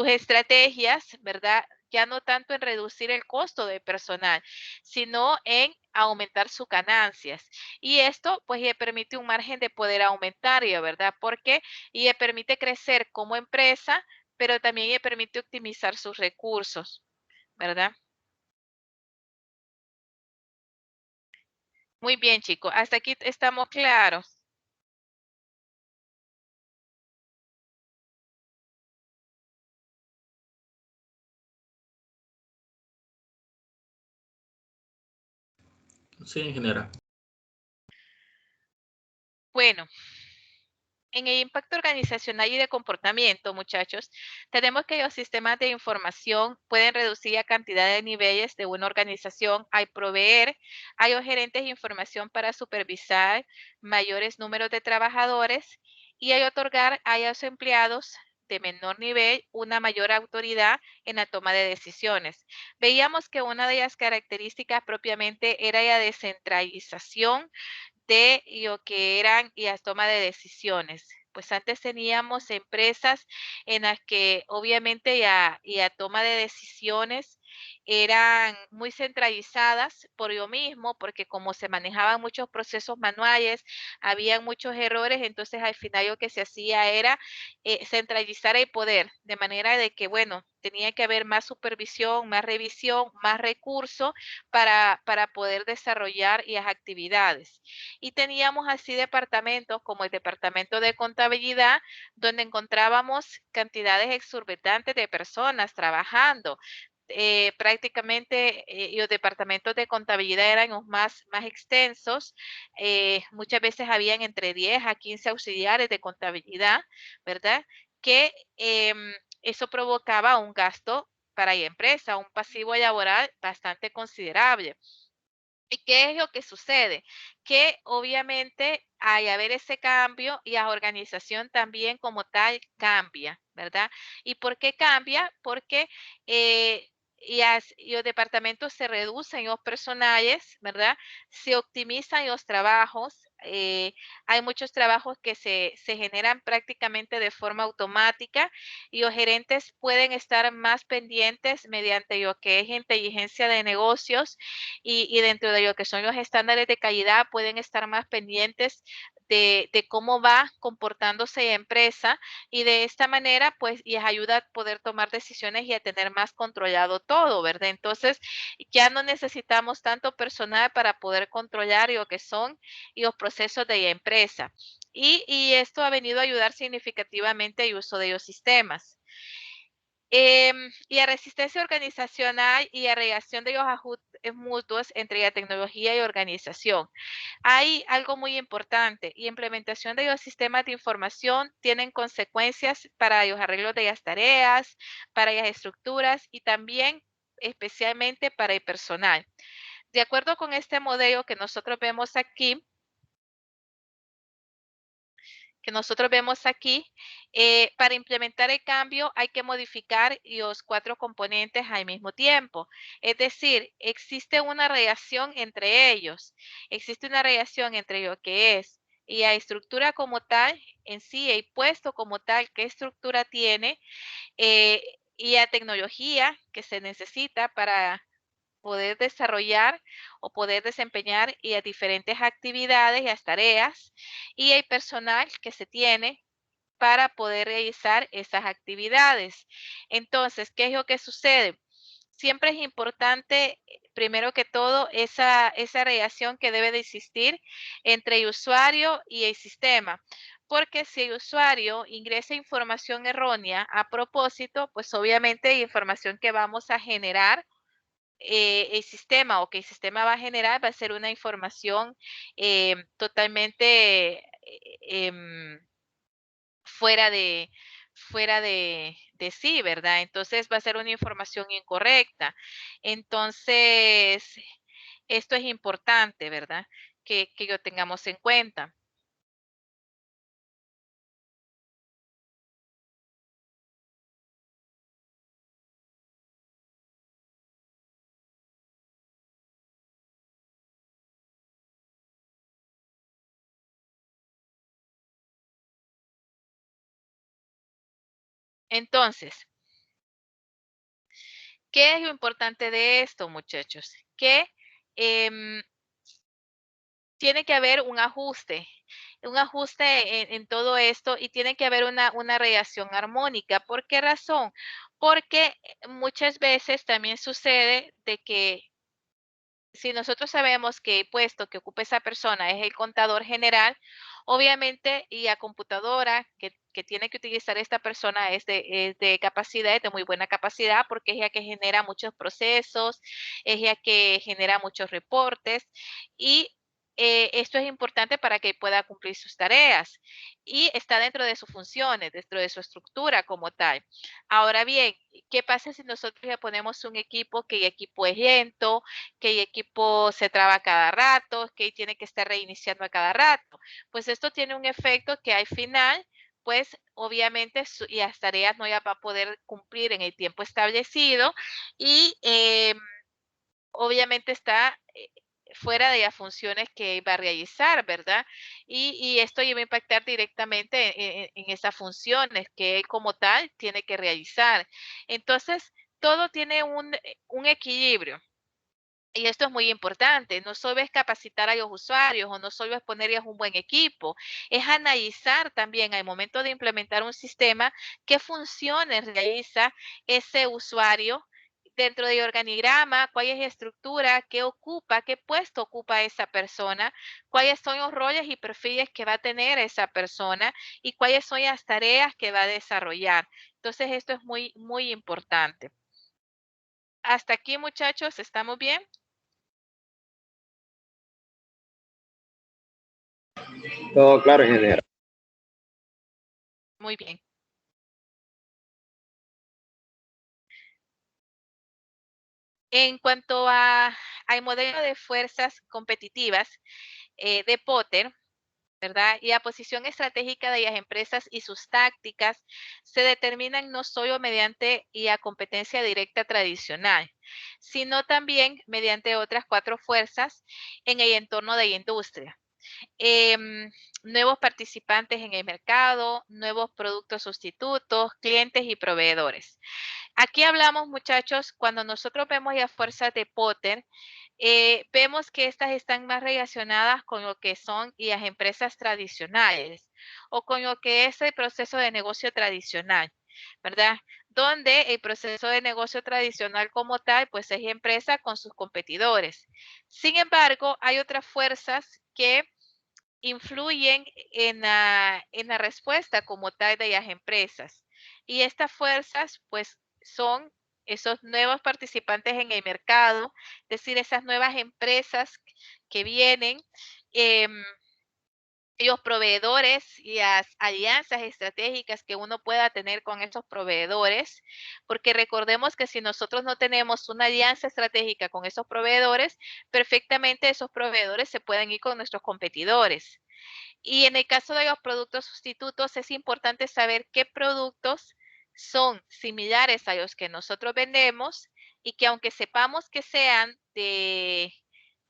estrategias, ¿verdad? Ya no tanto en reducir el costo de personal, sino en aumentar sus ganancias. Y esto pues le permite un margen de poder aumentario, ¿verdad? Porque y le permite crecer como empresa, pero también le permite optimizar sus recursos, ¿verdad? Muy bien, chicos. Hasta aquí estamos claros. Sí, ingeniera. Bueno, en el impacto organizacional y de comportamiento, muchachos, tenemos que los sistemas de información pueden reducir la cantidad de niveles de una organización al proveer a los gerentes de información para supervisar mayores números de trabajadores y al otorgar a los empleados de menor nivel una mayor autoridad en la toma de decisiones. Veíamos que una de las características propiamente era la descentralización de lo que eran y las tomas de decisiones. Pues antes teníamos empresas en las que obviamente la toma de decisiones eran muy centralizadas por lo mismo, porque como se manejaban muchos procesos manuales, había muchos errores, entonces al final lo que se hacía era centralizar el poder, de manera de que, bueno, tenía que haber más supervisión, más revisión, más recursos para poder desarrollar las actividades. Y teníamos así departamentos como el departamento de contabilidad, donde encontrábamos cantidades exorbitantes de personas trabajando. Prácticamente los departamentos de contabilidad eran los más extensos. Muchas veces habían entre 10 a 15 auxiliares de contabilidad, ¿verdad? Que eso provocaba un gasto para la empresa, un pasivo laboral bastante considerable. ¿Y qué es lo que sucede? Que obviamente al haber ese cambio y la organización también como tal cambia, ¿verdad? ¿Y por qué cambia? Porque los departamentos se reducen los personales, ¿verdad? Se optimizan los trabajos. Hay muchos trabajos que se generan prácticamente de forma automática y los gerentes pueden estar más pendientes mediante lo que es inteligencia de negocios y dentro de lo que son los estándares de calidad pueden estar más pendientes de cómo va comportándose la empresa y de esta manera pues les ayuda a poder tomar decisiones y a tener más controlado todo, ¿verdad? Entonces ya no necesitamos tanto personal para poder controlar lo que son los procesos de la empresa. Y esto ha venido a ayudar significativamente el uso de los sistemas. Y la resistencia organizacional y la relación de los ajustes mutuos entre la tecnología y organización. Hay algo muy importante, y implementación de los sistemas de información tienen consecuencias para los arreglos de las tareas, para las estructuras y también especialmente para el personal. De acuerdo con este modelo que nosotros vemos aquí, para implementar el cambio hay que modificar los 4 componentes al mismo tiempo. Es decir, existe una relación entre ellos. Existe una relación entre lo que es y la estructura como tal, en sí, el puesto como tal, qué estructura tiene, eh, y la tecnología que se necesita para poder desarrollar o poder desempeñar y a diferentes actividades y las tareas y el personal que se tiene para poder realizar esas actividades. Entonces, ¿qué es lo que sucede? Siempre es importante, primero que todo, esa relación que debe de existir entre el usuario y el sistema. Porque si el usuario ingresa información errónea a propósito, pues obviamente la información que vamos a generar el sistema o que el sistema va a generar va a ser una información totalmente fuera de sí, ¿verdad? Entonces va a ser una información incorrecta. Entonces, esto es importante, ¿verdad? Que lo tengamos en cuenta. Entonces, ¿qué es lo importante de esto, muchachos? Que tiene que haber un ajuste en todo esto y tiene que haber una relación armónica. ¿Por qué razón? Porque muchas veces también sucede de que si nosotros sabemos que el puesto que ocupa esa persona es el contador general, obviamente, y la computadora que tiene que utilizar esta persona es de capacidad, es de muy buena capacidad, porque es la que genera muchos procesos, es la que genera muchos reportes, y esto es importante para que pueda cumplir sus tareas y está dentro de sus funciones, dentro de su estructura como tal. Ahora bien, ¿qué pasa si nosotros le ponemos un equipo que el equipo es lento, que el equipo se traba cada rato, que tiene que estar reiniciando a cada rato? Pues esto tiene un efecto que al final, pues obviamente las tareas no ya va a poder cumplir en el tiempo establecido y obviamente está fuera de las funciones que va a realizar, ¿verdad? Y esto iba a impactar directamente en esas funciones que él como tal tiene que realizar. Entonces, todo tiene un equilibrio. Y esto es muy importante, no solo es capacitar a los usuarios o no solo es ponerles un buen equipo, es analizar también al momento de implementar un sistema qué funciones realiza ese usuario dentro del organigrama, cuál es la estructura, qué ocupa, qué puesto ocupa esa persona, cuáles son los roles y perfiles que va a tener esa persona y cuáles son las tareas que va a desarrollar. Entonces, esto es muy, muy importante. Hasta aquí, muchachos, ¿estamos bien? Todo claro, ingeniero. Muy bien. En cuanto al modelo de fuerzas competitivas de Potter, ¿verdad? Y la posición estratégica de las empresas y sus tácticas se determinan no solo mediante la competencia directa tradicional, sino también mediante otras 4 fuerzas en el entorno de la industria. Nuevos participantes en el mercado, nuevos productos sustitutos, clientes y proveedores. Aquí hablamos, muchachos, cuando nosotros vemos las fuerzas de Potter, vemos que estas están más relacionadas con lo que son las empresas tradicionales o con lo que es el proceso de negocio tradicional, ¿verdad? Donde el proceso de negocio tradicional como tal, pues es empresa con sus competidores. Sin embargo, hay otras fuerzas que influyen en la respuesta como tal de las empresas. Y estas fuerzas, pues, son esos nuevos participantes en el mercado, es decir, esas nuevas empresas que vienen, eh, los proveedores y las alianzas estratégicas que uno pueda tener con esos proveedores, porque recordemos que si nosotros no tenemos una alianza estratégica con esos proveedores, perfectamente esos proveedores se pueden ir con nuestros competidores. Y en el caso de los productos sustitutos, es importante saber qué productos son similares a los que nosotros vendemos y que aunque sepamos que sean de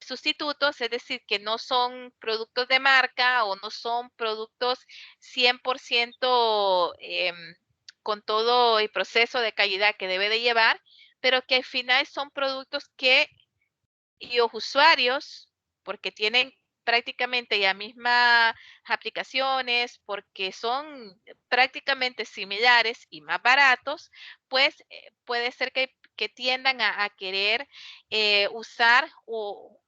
sustitutos, es decir, que no son productos de marca o no son productos 100% con todo el proceso de calidad que debe de llevar, pero que al final son productos que los usuarios, porque tienen prácticamente las mismas aplicaciones, porque son prácticamente similares y más baratos, pues puede ser que tiendan a querer usar o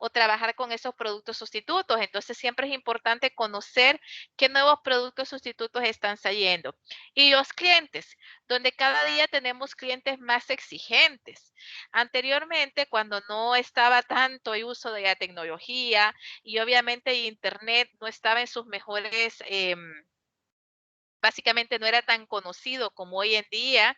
o trabajar con esos productos sustitutos. Entonces siempre es importante conocer qué nuevos productos sustitutos están saliendo. Y los clientes, donde cada día tenemos clientes más exigentes. Anteriormente, cuando no estaba tanto el uso de la tecnología y obviamente Internet no estaba en sus mejores, básicamente no era tan conocido como hoy en día.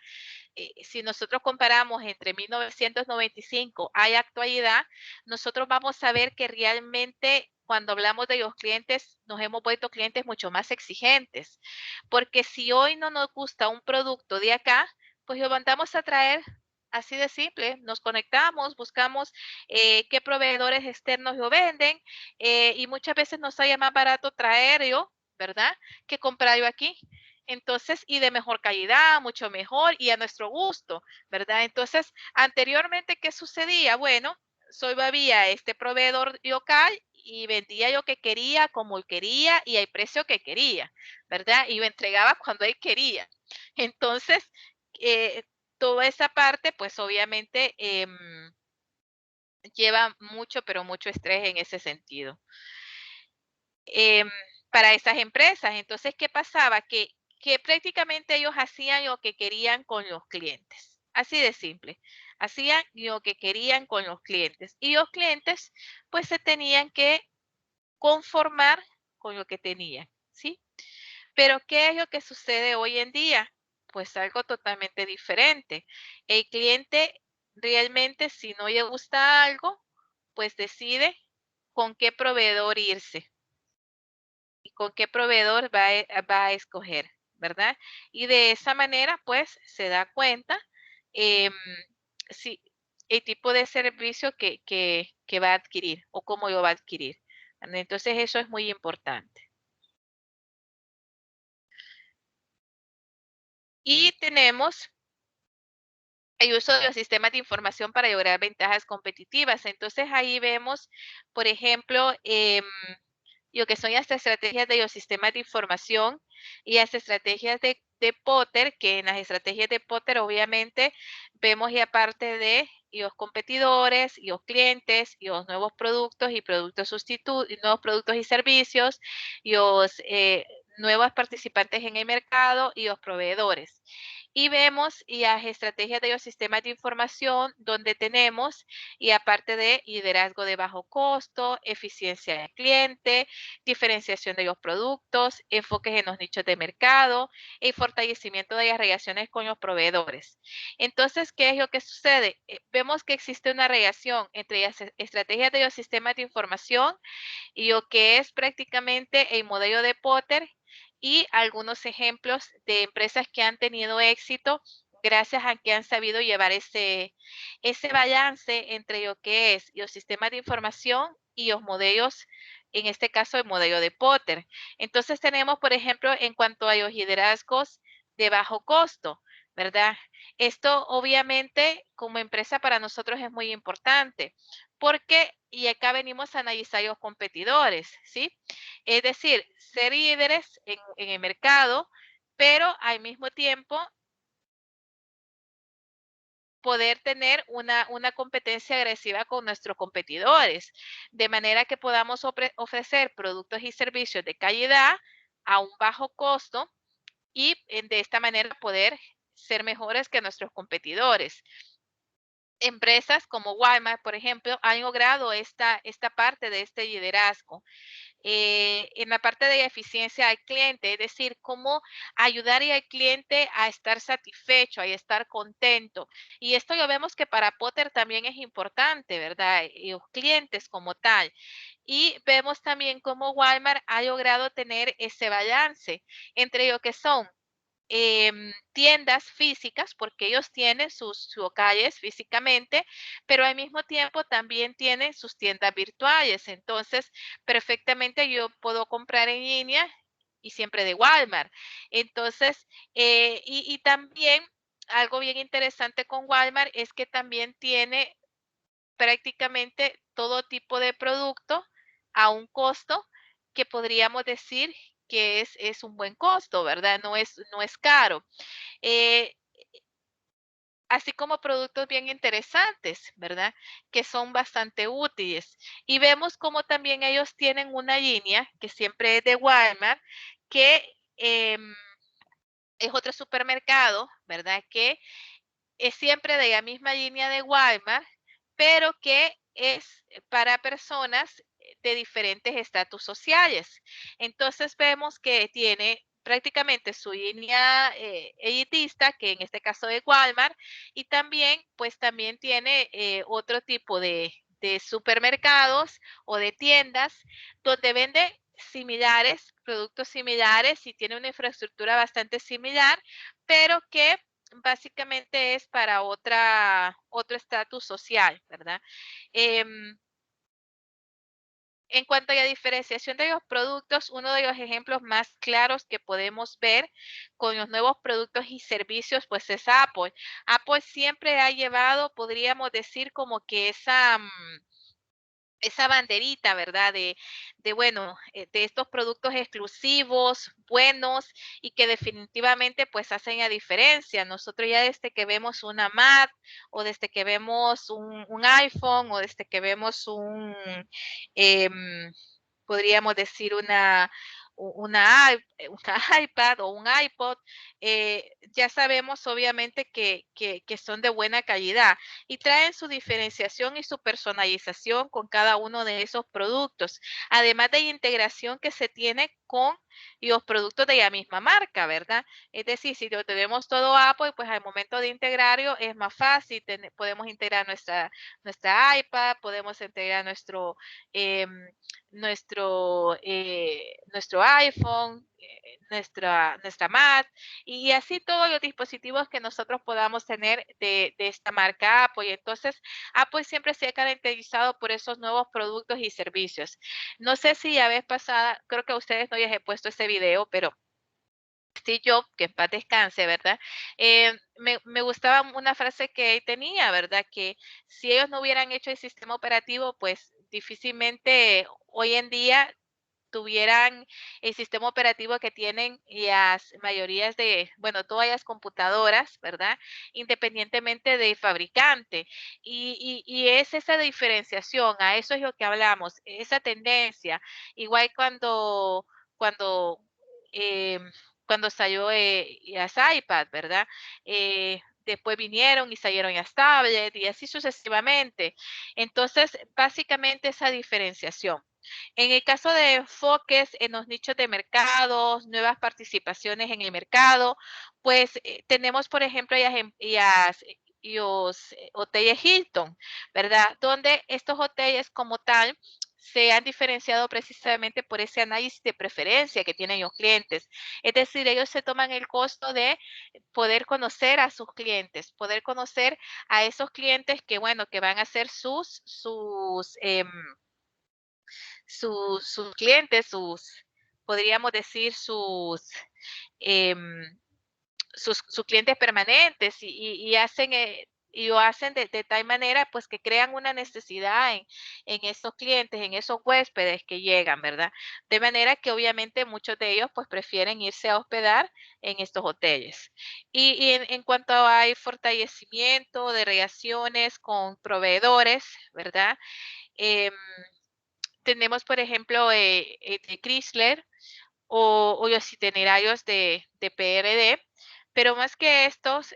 Si nosotros comparamos entre 1995 a la actualidad, nosotros vamos a ver que realmente cuando hablamos de los clientes, nos hemos vuelto clientes mucho más exigentes. Porque si hoy no nos gusta un producto de acá, pues lo mandamos a traer así de simple. Nos conectamos, buscamos qué proveedores externos lo venden y muchas veces nos sale más barato traerlo, ¿verdad? Que comprarlo aquí. Entonces, y de mejor calidad, mucho mejor y a nuestro gusto, ¿verdad? Entonces, anteriormente, ¿qué sucedía? Bueno, solo había este proveedor local y vendía lo que quería, como él quería y al precio que quería, ¿verdad? Y lo entregaba cuando él quería. Entonces, toda esa parte, pues obviamente lleva mucho, pero mucho estrés en ese sentido. Para esas empresas. Entonces, ¿qué pasaba? Que prácticamente ellos hacían lo que querían con los clientes. Así de simple. Hacían lo que querían con los clientes. Y los clientes, pues, se tenían que conformar con lo que tenían, ¿sí? Pero, ¿qué es lo que sucede hoy en día? Pues algo totalmente diferente. El cliente realmente, si no le gusta algo, pues decide con qué proveedor irse y con qué proveedor va a escoger, ¿verdad? Y de esa manera, pues, se da cuenta si el tipo de servicio que va a adquirir o cómo lo va a adquirir. Entonces, eso es muy importante. Y tenemos el uso de los sistemas de información para lograr ventajas competitivas. Entonces, ahí vemos, por ejemplo, lo que son las estrategias de los sistemas de información y las estrategias de Potter, que en las estrategias de Potter obviamente vemos y aparte de los competidores, y los clientes, y los nuevos productos y productos sustitutos, nuevos productos y servicios, y los nuevos participantes en el mercado y los proveedores. Y vemos las estrategias de los sistemas de información donde tenemos, y aparte de liderazgo de bajo costo, eficiencia del cliente, diferenciación de los productos, enfoques en los nichos de mercado y fortalecimiento de las relaciones con los proveedores. Entonces, ¿qué es lo que sucede? Vemos que existe una relación entre las estrategias de los sistemas de información y lo que es prácticamente el modelo de Potter y algunos ejemplos de empresas que han tenido éxito gracias a que han sabido llevar ese balance entre lo que es los sistemas de información y los modelos, en este caso el modelo de Potter. Entonces tenemos, por ejemplo, en cuanto a los liderazgos de bajo costo, ¿verdad? Esto obviamente como empresa para nosotros es muy importante porque, y acá venimos a analizar los competidores, ¿sí? Es decir, ser líderes en el mercado, pero al mismo tiempo poder tener una competencia agresiva con nuestros competidores, de manera que podamos ofrecer productos y servicios de calidad a un bajo costo y de esta manera poder ser mejores que nuestros competidores. Empresas como Walmart, por ejemplo, han logrado esta parte de este liderazgo. En la parte de eficiencia al cliente, es decir, cómo ayudar al cliente a estar satisfecho, a estar contento. Y esto lo vemos que para Potter también es importante, ¿verdad? Y los clientes como tal. Y vemos también cómo Walmart ha logrado tener ese balance entre lo que son tiendas físicas, porque ellos tienen sus locales físicamente, pero al mismo tiempo también tienen sus tiendas virtuales. Entonces, perfectamente yo puedo comprar en línea y siempre de Walmart. Entonces, y también algo bien interesante con Walmart es que también tiene prácticamente todo tipo de producto a un costo que podríamos decir que es un buen costo, ¿verdad? No es caro. Eh, así como productos bien interesantes, ¿verdad? Que son bastante útiles. Y vemos como también ellos tienen una línea que siempre es de Walmart, que es otro supermercado, ¿verdad? Que es siempre de la misma línea de Walmart, pero que es para personas de diferentes estatus sociales. Entonces vemos que tiene prácticamente su línea elitista, que en este caso es Walmart, y también, pues también tiene otro tipo de supermercados o de tiendas donde vende similares, productos similares y tiene una infraestructura bastante similar, pero que básicamente es para otro estatus social, ¿verdad? En cuanto a la diferenciación de los productos, uno de los ejemplos más claros que podemos ver con los nuevos productos y servicios, pues es Apple. Apple siempre ha llevado, podríamos decir, como que esa banderita, ¿verdad? Bueno, de estos productos exclusivos, buenos y que definitivamente pues hacen la diferencia. Nosotros ya desde que vemos una Mac o desde que vemos un iPhone o desde que vemos podríamos decir una iPad o un iPod, ya sabemos obviamente que son de buena calidad y traen su diferenciación y su personalización con cada uno de esos productos, además de la integración que se tiene con los productos de la misma marca, ¿verdad? Es decir, si lo tenemos todo Apple, pues al momento de integrarlo es más fácil, podemos integrar nuestra iPad, podemos integrar nuestro iPhone, nuestra Mac y así todos los dispositivos que nosotros podamos tener de esta marca Apple. Y entonces Apple siempre se ha caracterizado por esos nuevos productos y servicios. No sé si la vez pasada, creo que a ustedes no les he puesto ese video, pero Steve Jobs, que en paz descanse, ¿verdad? Me gustaba una frase que él tenía, ¿verdad? Que si ellos no hubieran hecho el sistema operativo, pues difícilmente hoy en día tuvieran el sistema operativo que tienen las mayorías de, bueno, todas las computadoras, ¿verdad? Independientemente del fabricante. Y es esa diferenciación, a eso es lo que hablamos, esa tendencia. Igual cuando, eh, cuando salió las iPad, ¿verdad? Después vinieron y salieron las tablets y así sucesivamente. Entonces, básicamente esa diferenciación. En el caso de enfoques en los nichos de mercados, nuevas participaciones en el mercado, pues tenemos, por ejemplo, los hoteles Hilton, ¿verdad? Donde estos hoteles como tal se han diferenciado precisamente por ese análisis de preferencia que tienen los clientes. Es decir, ellos se toman el costo de poder conocer a sus clientes, poder conocer a esos clientes que, bueno, que van a ser sus clientes, podríamos decir, em, sus clientes permanentes y lo hacen de tal manera pues que crean una necesidad en esos clientes, en esos huéspedes que llegan, ¿verdad? De manera que obviamente muchos de ellos pues prefieren irse a hospedar en estos hoteles. Y en cuanto hay fortalecimiento de relaciones con proveedores, ¿verdad? Em, tenemos, por ejemplo, de Chrysler o los itinerarios de PRD, pero más que estos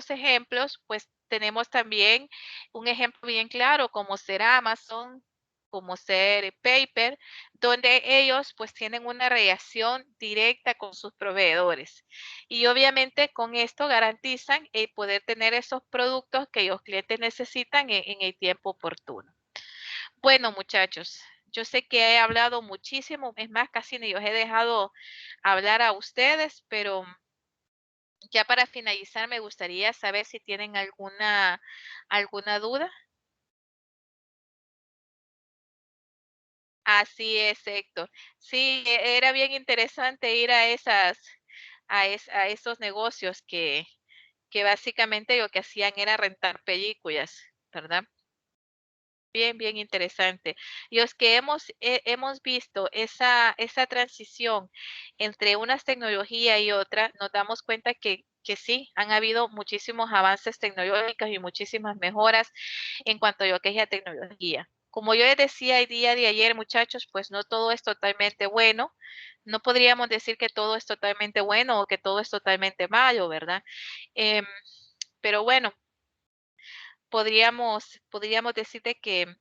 ejemplos, pues tenemos también un ejemplo bien claro como ser Amazon, como ser Paper, donde ellos pues tienen una relación directa con sus proveedores. Y obviamente con esto garantizan el poder tener esos productos que los clientes necesitan en el tiempo oportuno. Bueno, muchachos, yo sé que he hablado muchísimo, es más, casi ni os he dejado hablar a ustedes, pero ya para finalizar me gustaría saber si tienen alguna duda. Así es, Héctor. Sí, era bien interesante ir a a esos negocios que básicamente lo que hacían era rentar películas, ¿verdad? Bien, bien interesante. Y los que hemos visto esa transición entre unas tecnologías y otras, nos damos cuenta que sí, han habido muchísimos avances tecnológicos y muchísimas mejoras en cuanto a lo que es la tecnología. Como yo les decía el día de ayer, muchachos, pues no todo es totalmente bueno. No podríamos decir que todo es totalmente bueno o que todo es totalmente malo, ¿verdad? Pero bueno, podríamos decirte que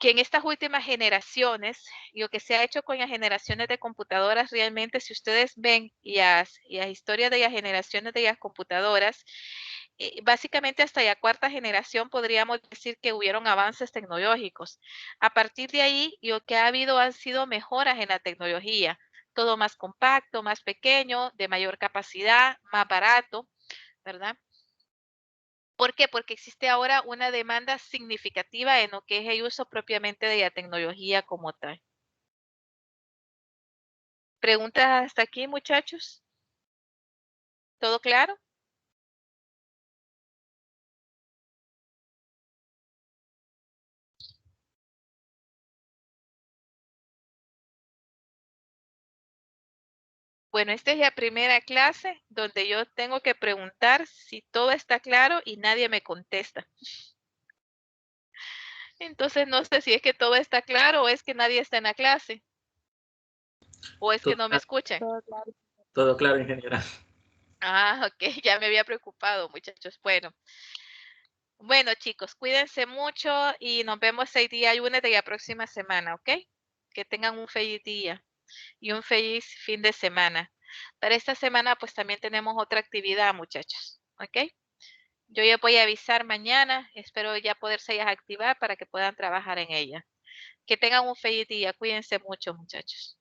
en estas últimas generaciones, lo que se ha hecho con las generaciones de computadoras, realmente si ustedes ven las historias de las generaciones de las computadoras, básicamente hasta la cuarta generación podríamos decir que hubieron avances tecnológicos. A partir de ahí, lo que ha habido han sido mejoras en la tecnología, todo más compacto, más pequeño, de mayor capacidad, más barato, ¿verdad? ¿Por qué? Porque existe ahora una demanda significativa en lo que es el uso propiamente de la tecnología como tal. ¿Preguntas hasta aquí, muchachos? ¿Todo claro? Bueno, esta es la primera clase donde yo tengo que preguntar si todo está claro y nadie me contesta. Entonces no sé si es que todo está claro o es que nadie está en la clase. O es que no me escuchan. Todo claro. Todo claro, ingeniera. Ah, ok, ya me había preocupado, muchachos. Bueno, chicos, cuídense mucho y nos vemos el día lunes de la próxima semana, ¿ok? Que tengan un feliz día y un feliz fin de semana. Para esta semana, pues también tenemos otra actividad, muchachos, ¿ok? Yo ya voy a avisar mañana, espero ya poderse activar para que puedan trabajar en ella. Que tengan un feliz día, cuídense mucho, muchachos.